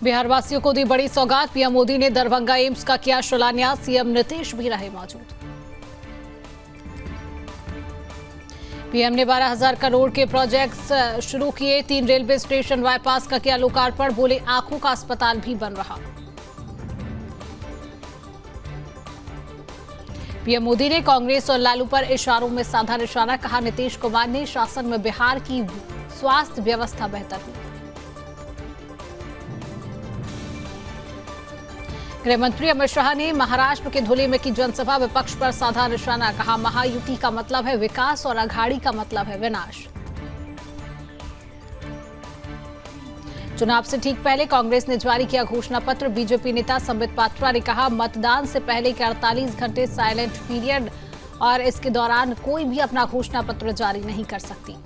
बिहार वासियों को दी बड़ी सौगात। पीएम मोदी ने दरभंगा एम्स का किया शिलान्यास। सीएम नीतीश भी रहे मौजूद। पीएम ने 12,000 करोड़ के प्रोजेक्ट्स शुरू किए। 3 रेलवे स्टेशन बाईपास का किया लोकार्पण। बोले आंखों का अस्पताल भी बन रहा। पीएम मोदी ने कांग्रेस और लालू पर इशारों में साधा निशाना। कहा नीतीश कुमार ने शासन में बिहार की स्वास्थ्य व्यवस्था बेहतर हुई। गृह मंत्री अमित शाह ने महाराष्ट्र के धुले में की जनसभा। विपक्ष पर साधा निशाना। कहा महायुति का मतलब है विकास और अघाड़ी का मतलब है विनाश। चुनाव से ठीक पहले कांग्रेस ने जारी किया घोषणा पत्र। बीजेपी नेता संबित पात्रा ने कहा मतदान से पहले के 48 घंटे साइलेंट पीरियड और इसके दौरान कोई भी अपना घोषणा पत्र जारी नहीं कर सकती।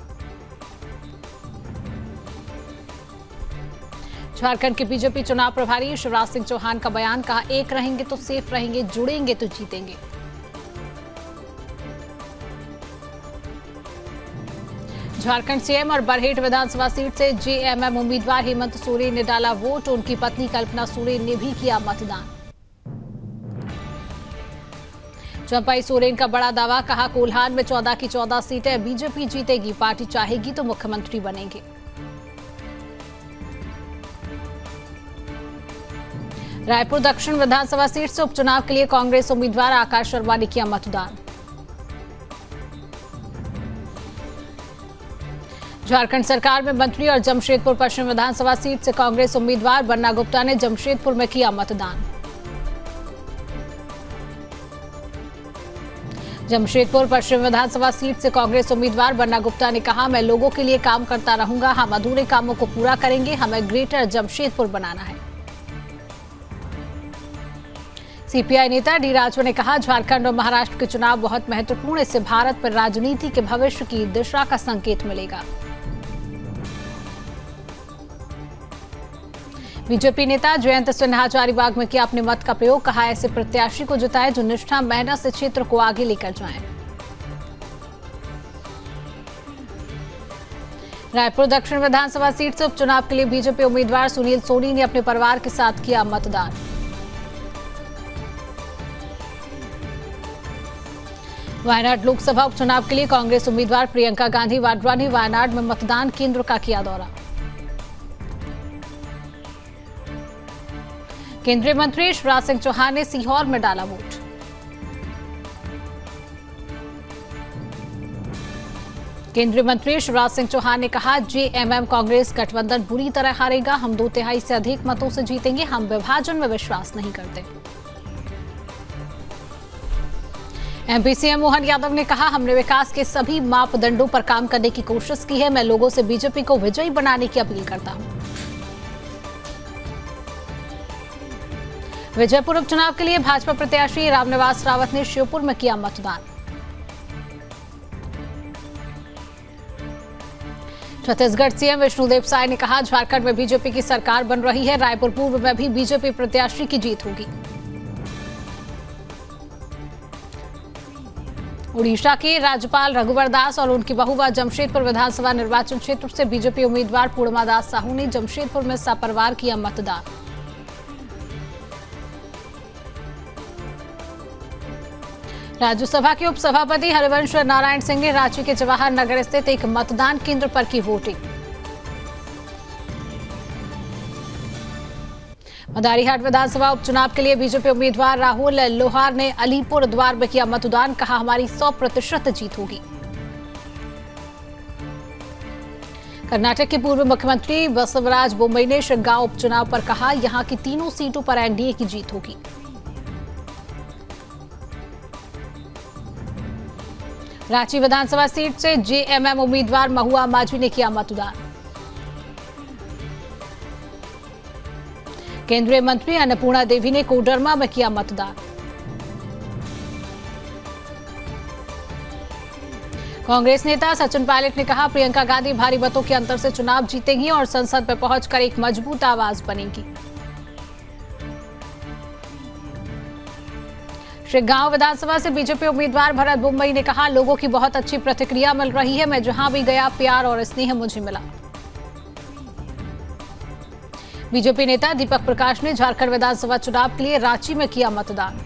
झारखंड के बीजेपी चुनाव प्रभारी शिवराज सिंह चौहान का बयान। कहा एक रहेंगे तो सेफ रहेंगे, जुड़ेंगे तो जीतेंगे। झारखंड सीएम और बरहेट विधानसभा सीट से जेएमएम उम्मीदवार हेमंत सोरेन ने डाला वोट। उनकी पत्नी कल्पना सोरेन ने भी किया मतदान। चंपाई सोरेन का बड़ा दावा। कहा कोल्हान में 14 की 14 सीटें बीजेपी जीतेगी। पार्टी चाहेगी तो मुख्यमंत्री बनेंगे। रायपुर दक्षिण विधानसभा सीट से उपचुनाव के लिए कांग्रेस उम्मीदवार आकाश शर्मा ने किया मतदान। झारखंड सरकार में मंत्री और जमशेदपुर पश्चिम विधानसभा सीट से कांग्रेस उम्मीदवार बन्ना गुप्ता ने जमशेदपुर में किया मतदान। जमशेदपुर पश्चिम विधानसभा सीट से कांग्रेस उम्मीदवार बन्ना गुप्ता ने कहा मैं लोगों के लिए काम करता रहूंगा। हम अधूरे कामों को पूरा करेंगे। हमें ग्रेटर जमशेदपुर बनाना है। सीपीआई नेता डी राजू ने कहा झारखंड और महाराष्ट्र के चुनाव बहुत महत्वपूर्ण। इससे भारत पर राजनीति के भविष्य की दिशा का संकेत मिलेगा। बीजेपी नेता जयंत सिन्हा हजारीबाग में किया अपने मत का प्रयोग। कहा ऐसे प्रत्याशी को जिताए जो निष्ठा मेहनत से क्षेत्र को आगे लेकर जाएं। रायपुर दक्षिण विधानसभा सीट से उपचुनाव के लिए बीजेपी उम्मीदवार सुनील सोनी ने अपने परिवार के साथ किया मतदान। वायनाड लोकसभा उपचुनाव के लिए कांग्रेस उम्मीदवार प्रियंका गांधी वाड्रा ने वायनाड में मतदान केंद्र का किया दौरा। केंद्रीय मंत्री शिवराज सिंह चौहान ने सीहोर में डाला वोट। केंद्रीय मंत्री शिवराज सिंह चौहान ने कहा जेएमएम कांग्रेस गठबंधन बुरी तरह हारेगा। हम 2/3 से अधिक मतों से जीतेंगे। हम विभाजन में विश्वास नहीं करते। एमपी सीएम मोहन यादव ने कहा हमने विकास के सभी मापदंडों पर काम करने की कोशिश की है। मैं लोगों से बीजेपी को विजयी बनाने की अपील करता हूं। विजयपुर उपचुनाव के लिए भाजपा प्रत्याशी रामनिवास रावत ने श्योपुर में किया मतदान। छत्तीसगढ़ सीएम विष्णुदेव साय ने कहा झारखंड में बीजेपी की सरकार बन रही है। रायपुर पूर्व में भी बीजेपी प्रत्याशी की जीत होगी। उड़ीसा के राज्यपाल रघुवर दास और उनकी बहू व जमशेदपुर विधानसभा निर्वाचन क्षेत्र से बीजेपी उम्मीदवार पूर्णिमा दास साहू ने जमशेदपुर में सपरिवार किया मतदान। राज्यसभा के उपसभापति हरिवंश नारायण सिंह ने रांची के जवाहर नगर स्थित एक मतदान केंद्र पर की वोटिंग। मदारीहाट विधानसभा उपचुनाव के लिए बीजेपी उम्मीदवार राहुल लोहार ने अलीपुर द्वार में किया मतदान। कहा हमारी 100% जीत होगी। कर्नाटक के पूर्व मुख्यमंत्री बसवराज बोम्मई ने शिग्गांव उपचुनाव पर कहा यहां की तीनों सीटों पर एनडीए की जीत होगी। रांची विधानसभा सीट से जेएमएम उम्मीदवार महुआ माझी ने किया मतदान। केंद्रीय मंत्री अन्नपूर्णा देवी ने कोडरमा में किया मतदान। कांग्रेस नेता सचिन पायलट ने कहा प्रियंका गांधी भारी मतों के अंतर से चुनाव जीतेंगी और संसद में पहुंचकर एक मजबूत आवाज बनेगी। शिग्गांव विधानसभा से बीजेपी उम्मीदवार भरत बुम्बई ने कहा लोगों की बहुत अच्छी प्रतिक्रिया मिल रही है। मैं जहां भी गया प्यार और स्नेह मुझे मिला। बीजेपी नेता दीपक प्रकाश ने झारखंड विधानसभा चुनाव के लिए रांची में किया मतदान।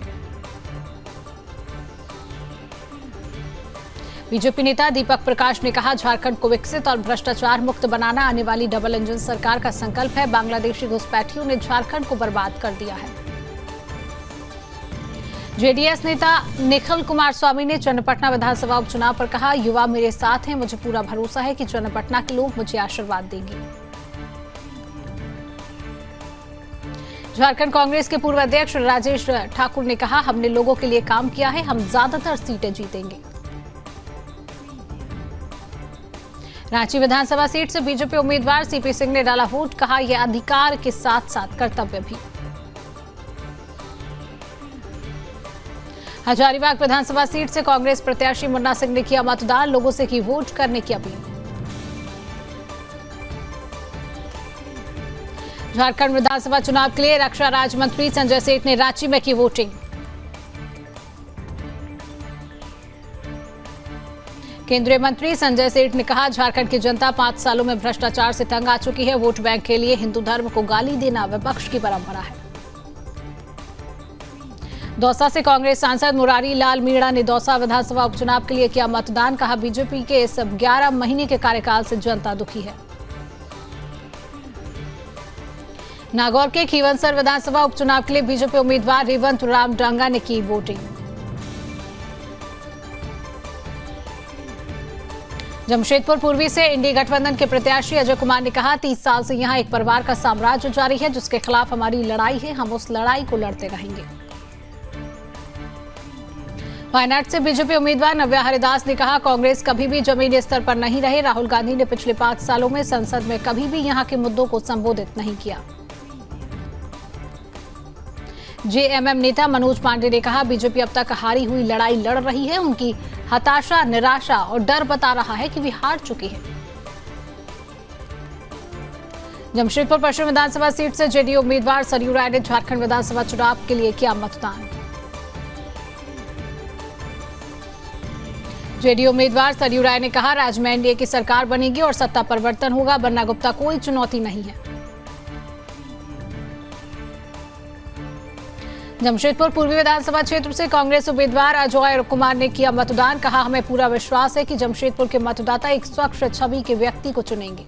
बीजेपी नेता दीपक प्रकाश ने कहा, झारखंड को विकसित और भ्रष्टाचार मुक्त बनाना आने वाली डबल इंजन सरकार का संकल्प है। बांग्लादेशी घुसपैठियों ने झारखंड को बर्बाद कर दिया है। जेडीएस नेता निखिल कुमार स्वामी ने चन्नपटना विधानसभा उपचुनाव पर कहा, युवा मेरे साथ हैं, मुझे पूरा भरोसा है कि चन्नपटना के लोग मुझे आशीर्वाद देंगे। झारखंड कांग्रेस के पूर्व अध्यक्ष राजेश ठाकुर ने कहा, हमने लोगों के लिए काम किया है, हम ज्यादातर सीटें जीतेंगे। रांची विधानसभा सीट से बीजेपी उम्मीदवार सीपी सिंह ने डाला वोट, कहा यह अधिकार के साथ साथ कर्तव्य भी। हजारीबाग विधानसभा सीट से कांग्रेस प्रत्याशी मुन्ना सिंह ने किया मतदान, लोगों से की वोट करने की अपील। झारखंड विधानसभा चुनाव के लिए रक्षा राज्य मंत्री संजय सेठ ने रांची में की वोटिंग। केंद्रीय मंत्री संजय सेठ ने कहा, झारखंड की जनता 5 सालों में भ्रष्टाचार से तंग आ चुकी है। वोट बैंक के लिए हिंदू धर्म को गाली देना विपक्ष की परंपरा है। दौसा से कांग्रेस सांसद मुरारी लाल मीणा ने दौसा विधानसभा उपचुनाव के लिए किया मतदान, कहा बीजेपी के इस 11 महीने के कार्यकाल से जनता दुखी है। नागौर के खीवंसर विधानसभा उपचुनाव के लिए बीजेपी उम्मीदवार रेवंत राम डांगा ने की वोटिंग। जमशेदपुर पूर्वी से इंडी गठबंधन के प्रत्याशी अजय कुमार ने कहा, 30 साल से यहां एक परिवार का साम्राज्य जारी है, जिसके खिलाफ हमारी लड़ाई है, हम उस लड़ाई को लड़ते रहेंगे। वायनाड से बीजेपी उम्मीदवार नव्या हरिदास ने कहा, कांग्रेस कभी भी जमीनी स्तर पर नहीं रहे। राहुल गांधी ने पिछले 5 सालों में संसद में कभी भी यहां के मुद्दों को संबोधित नहीं किया। जेएमएम नेता मनोज पांडे ने कहा, बीजेपी अब तक हारी हुई लड़ाई लड़ रही है। उनकी हताशा, निराशा और डर बता रहा है कि वे हार चुकी है। जमशेदपुर पश्चिम विधानसभा सीट से जेडीयू उम्मीदवार सरयू राय ने झारखंड विधानसभा चुनाव के लिए किया मतदान। जेडीयू उम्मीदवार सरयू राय ने कहा, राज्य में एनडीए की सरकार बनेगी और सत्ता परिवर्तन होगा। बन्ना गुप्ता कोई चुनौती नहीं है। जमशेदपुर पूर्वी विधानसभा क्षेत्र से कांग्रेस उम्मीदवार अजय कुमार ने किया मतदान, कहा हमें पूरा विश्वास है कि जमशेदपुर के मतदाता एक स्वच्छ छवि के व्यक्ति को चुनेंगे।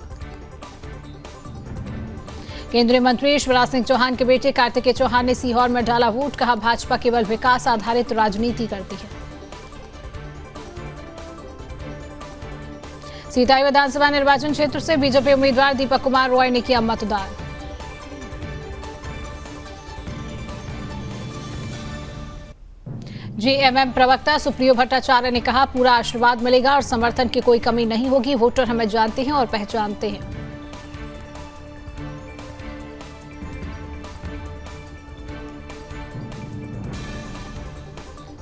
केंद्रीय मंत्री शिवराज सिंह चौहान के बेटे कार्तिकेय चौहान ने सीहोर में डाला वोट, कहा भाजपा केवल विकास आधारित राजनीति करती है। सीताई विधानसभा निर्वाचन क्षेत्र से बीजेपी उम्मीदवार दीपक कुमार रॉय ने किया मतदान। जेएमएम प्रवक्ता सुप्रियो भट्टाचार्य ने कहा, पूरा आशीर्वाद मिलेगा और समर्थन की कोई कमी नहीं होगी। वोटर हमें जानते हैं और पहचानते हैं।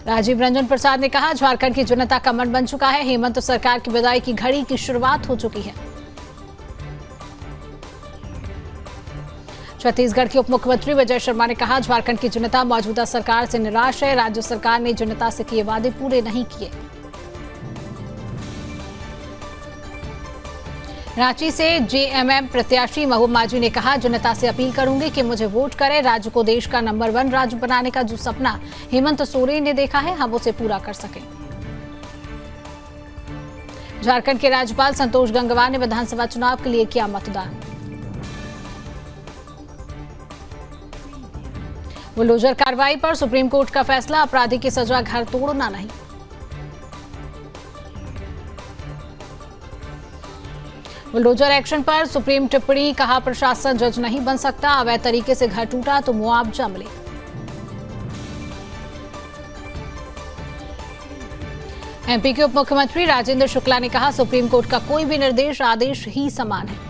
राजीव रंजन प्रसाद ने कहा, झारखंड की जनता का मन बन चुका है। हेमंत सरकार की विदाई की घड़ी की शुरुआत हो चुकी है। छत्तीसगढ़ के उप मुख्यमंत्री विजय शर्मा ने कहा, झारखंड की जनता मौजूदा सरकार से निराश है। राज्य सरकार ने जनता से किए वादे पूरे नहीं किए। रांची से जेएमएम प्रत्याशी महबूब मांझी ने कहा, जनता से अपील करूंगी कि मुझे वोट करें। राज्य को देश का नंबर 1 राज्य बनाने का जो सपना हेमंत सोरेन ने देखा है, हम उसे पूरा कर सकें। झारखंड के राज्यपाल संतोष गंगवार ने विधानसभा चुनाव के लिए किया मतदान। बुलडोजर कार्रवाई पर सुप्रीम कोर्ट का फैसला, अपराधी की सजा घर तोड़ना नहीं। बुलडोजर एक्शन पर सुप्रीम टिप्पणी, कहा प्रशासन जज नहीं बन सकता। अवैध तरीके से घर टूटा तो मुआवजा मिले। एमपी के उप मुख्यमंत्री राजेंद्र शुक्ला ने कहा, सुप्रीम कोर्ट का कोई भी निर्देश आदेश ही समान है।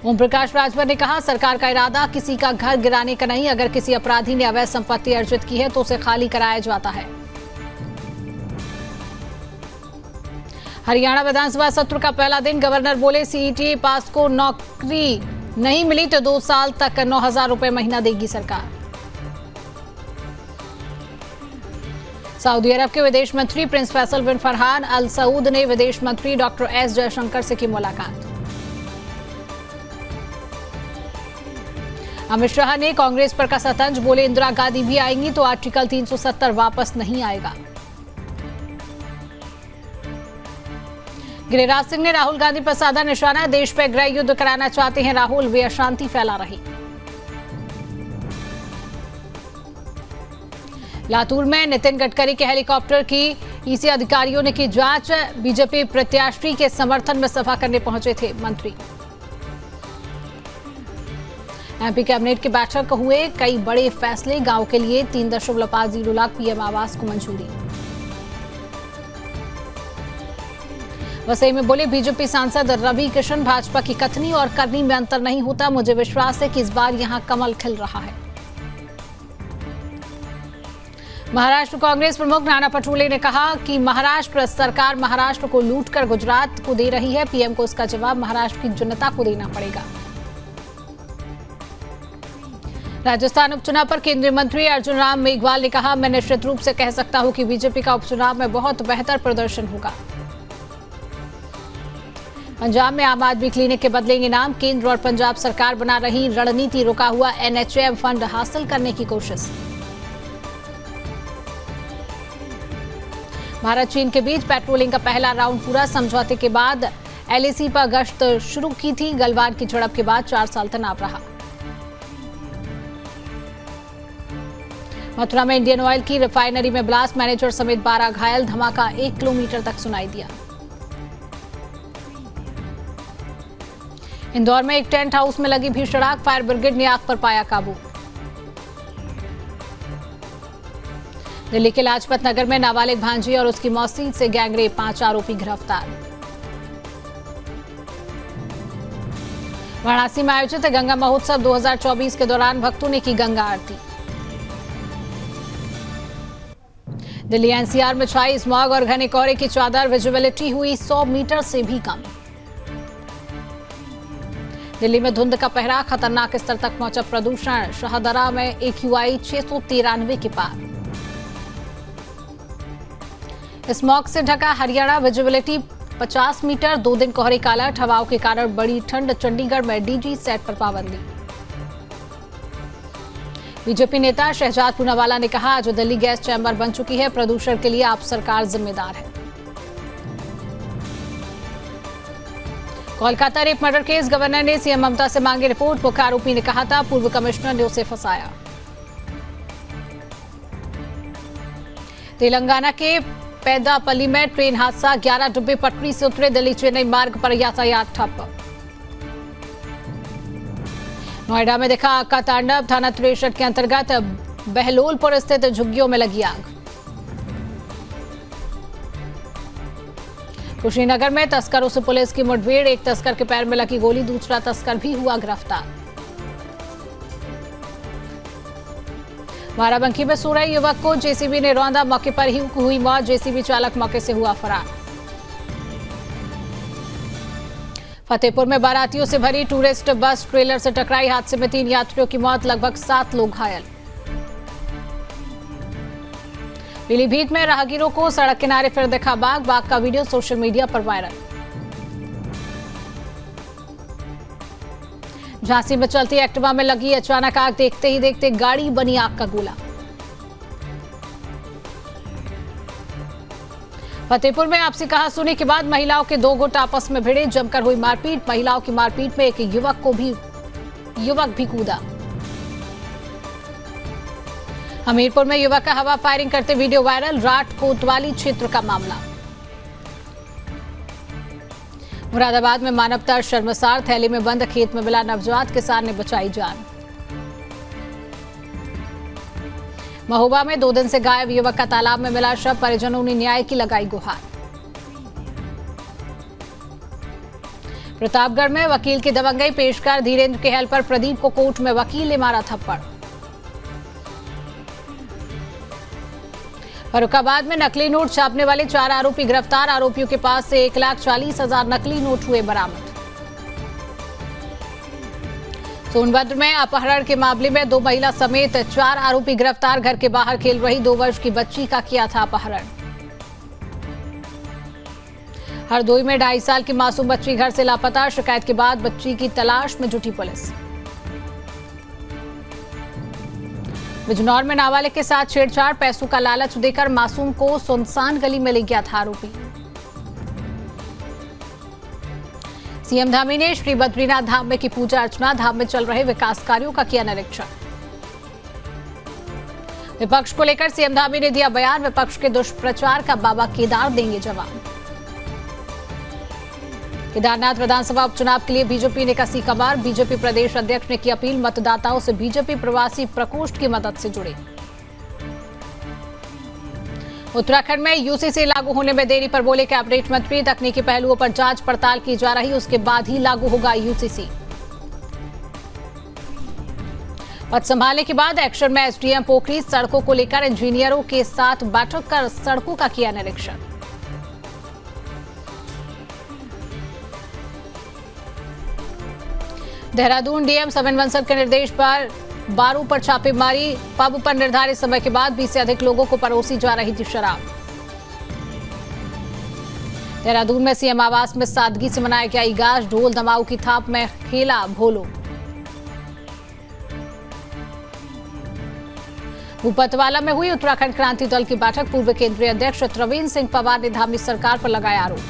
ओम प्रकाश राजभर ने कहा, सरकार का इरादा किसी का घर गिराने का नहीं। अगर किसी अपराधी ने अवैध संपत्ति अर्जित की है तो उसे खाली कराया जाता है। हरियाणा विधानसभा सत्र का पहला दिन, गवर्नर बोले सीईटी पास को नौकरी नहीं मिली तो 2 साल तक 9,000 रुपए महीना देगी सरकार। सऊदी अरब के विदेश मंत्री प्रिंस फैसल बिन फरहान अल सऊद ने विदेश मंत्री डॉक्टर एस जयशंकर से की मुलाकात। अमित शाह ने कांग्रेस पर कसा तंज, बोले इंदिरा गांधी भी आएंगी तो आर्टिकल 370 वापस नहीं आएगा। गिरिराज सिंह ने राहुल गांधी पर साधा निशाना, देश पर गृह युद्ध कराना चाहते हैं राहुल, वे अशांति फैला रहे। लातूर में नितिन गडकरी के हेलीकॉप्टर की ईसी अधिकारियों ने की जांच, बीजेपी प्रत्याशी के समर्थन में सभा करने पहुंचे थे मंत्री। एमपी कैबिनेट की बैठक हुए कई बड़े फैसले, गांव के लिए 3.50 लाख पीएम आवास को मंजूरी। वसई में बोले बीजेपी सांसद रवि किशन, भाजपा की कथनी और करनी में अंतर नहीं होता, मुझे विश्वास है कि इस बार यहां कमल खिल रहा है। महाराष्ट्र कांग्रेस प्रमुख नाना पटोले ने कहा कि महाराष्ट्र सरकार महाराष्ट्र को लूटकर गुजरात को दे रही है, पीएम को इसका जवाब महाराष्ट्र की जनता को देना पड़ेगा। राजस्थान उपचुनाव पर केंद्रीय मंत्री अर्जुन राम मेघवाल ने कहा, मैं निश्चित रूप से कह सकता हूं कि बीजेपी का उपचुनाव में बहुत बेहतर प्रदर्शन होगा। पंजाब में आम आदमी क्लिनिक के बदलेंगे नाम, केंद्र और पंजाब सरकार बना रही रणनीति, रुका हुआ एनएचएम फंड हासिल करने की कोशिश। भारत चीन के बीच पेट्रोलिंग का पहला राउंड पूरा, समझौते के बाद एलएसी पर गश्त शुरू की थी, गलवान की झड़प के बाद 4 साल तनाव रहा। मथुरा में इंडियन ऑयल की रिफाइनरी में ब्लास्ट, मैनेजर समेत 12 घायल, धमाका 1 किलोमीटर तक सुनाई दिया। इंदौर में एक टेंट हाउस में लगी भीषण आग, फायर ब्रिगेड ने आग पर पाया काबू। दिल्ली के लाजपत नगर में नाबालिग भांजी और उसकी मौसी से गैंगरेप, 5 आरोपी गिरफ्तार। वाराणसी में आयोजित गंगा महोत्सव 2024 के दौरान भक्तों ने की गंगा आरती। दिल्ली एनसीआर में छाई स्मॉग और घने कोहरे की चादर, विजिबिलिटी हुई 100 मीटर से भी कम। दिल्ली में धुंध का पहरा, खतरनाक स्तर तक पहुंचा प्रदूषण, शाहदरा में AQI 693 के पार। स्मॉग से ढका हरियाणा, विजिबिलिटी 50 मीटर, 2 दिन कोहरे का अलर्ट, हवाओं के कारण बड़ी ठंड, चंडीगढ़ में डीजी सेट पर पाबंदी। बीजेपी नेता शहजाद पूनावाला ने कहा, जो दिल्ली गैस चैम्बर बन चुकी है, प्रदूषण के लिए आप सरकार जिम्मेदार है। Kolkata rape murder case, governor ने सीएम ममता से मांगी रिपोर्ट, मुख्य आरोपी ने कहा था पूर्व कमिश्नर ने उसे फंसाया। तेलंगाना के पैदापल्ली में ट्रेन हादसा, 11 डिब्बे पटरी से उतरे, दिल्ली चेन्नई मार्ग पर यातायात ठप। नोएडा में दिखा आग का तांडव, थाना 63 के अंतर्गत बहलोलपुर स्थित झुग्गियों में लगी आग। कुशीनगर में तस्करों से पुलिस की मुठभेड़, एक तस्कर के पैर में लगी गोली, दूसरा तस्कर भी हुआ गिरफ्तार। बाराबंकी में सो रहे युवक को जेसीबी ने रौंदा, मौके पर ही हुई मौत, जेसीबी चालक मौके से हुआ फरार। फतेहपुर में बारातियों से भरी टूरिस्ट बस ट्रेलर से टकराई, हादसे में 3 यात्रियों की मौत, लगभग 7 लोग घायल। पीलीभीत में राहगीरों को सड़क किनारे फिर दिखा बाघ, बाघ का वीडियो सोशल मीडिया पर वायरल। झांसी में चलती एक्टिवा में लगी अचानक आग, देखते ही देखते गाड़ी बनी आग का गोला। फतेहपुर में आपसी कहासुनी के बाद महिलाओं के 2 गुट आपस में भिड़े, जमकर हुई मारपीट, महिलाओं की मारपीट में एक युवक भी कूदा। हमीरपुर में युवक का हवा फायरिंग करते वीडियो वायरल, राट कोतवाली क्षेत्र का मामला। मुरादाबाद में मानवता शर्मसार, थैली में बंद खेत में मिला नवजात, किसान ने बचाई जान। महोबा में 2 दिन से गायब युवक का तालाब में मिला शव, परिजनों ने न्याय की लगाई गुहार। प्रतापगढ़ में वकील की दबंगई, पेशकार धीरेन्द्र के हेल्पर प्रदीप को कोर्ट में वकील ने मारा थप्पड़। फर्रुखाबाद में नकली नोट छापने वाले 4 आरोपी गिरफ्तार, आरोपियों के पास से 1,40,000 नकली नोट हुए बरामद। सोनभद्र में अपहरण के मामले में 2 महिला समेत 4 आरोपी गिरफ्तार, घर के बाहर खेल रही 2 वर्ष की बच्ची का किया था अपहरण। हरदोई में 2.5 साल की मासूम बच्ची घर से लापता, शिकायत के बाद बच्ची की तलाश में जुटी पुलिस। बिजनौर में नाबालिग के साथ छेड़छाड़, पैसों का लालच देकर मासूम को सुनसान गली में ले गया था आरोपी। सीएम धामी ने श्री बद्रीनाथ धाम में की पूजा अर्चना, धाम में चल रहे विकास कार्यों का किया निरीक्षण। विपक्ष को लेकर सीएम धामी ने दिया बयान, विपक्ष के दुष्प्रचार का बाबा केदार देंगे जवाब। केदारनाथ विधानसभा उपचुनाव के लिए बीजेपी ने कसी कमर, बीजेपी प्रदेश अध्यक्ष ने की अपील, मतदाताओं से बीजेपी प्रवासी प्रकोष्ठ की मदद से जुड़े। उत्तराखंड में यूसीसी लागू होने में देरी पर बोले कैबिनेट मंत्री, तकनीकी पहलुओं पर जांच पड़ताल की जा रही, उसके बाद ही लागू होगा यूसीसी। पद संभालने के बाद एक्शन में एसडीएम पोखरी, सड़कों को लेकर इंजीनियरों के साथ बैठक कर सड़कों का किया निरीक्षण। देहरादून डीएम सविन बंसल के निर्देश पर बारों पर छापेमारी, पब पर निर्धारित समय के बाद 20 से अधिक लोगों को परोसी जा रही थी शराब। देहरादून में सीएम आवास में सादगी से मनाया गया इगास, ढोल दमाऊ की थाप में खेला भोलो। भूपतवाला में हुई उत्तराखंड क्रांति दल की बैठक, पूर्व केंद्रीय अध्यक्ष त्रिवेंद्र सिंह पवार ने धामी सरकार पर लगाया आरोप।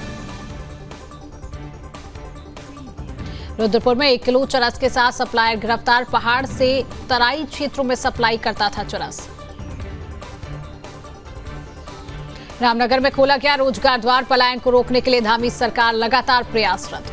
रुद्रपुर में 1 किलो चरस के साथ सप्लायर गिरफ्तार, पहाड़ से तराई क्षेत्रों में सप्लाई करता था चरस। रामनगर में खोला गया रोजगार द्वार, पलायन को रोकने के लिए धामी सरकार लगातार प्रयासरत।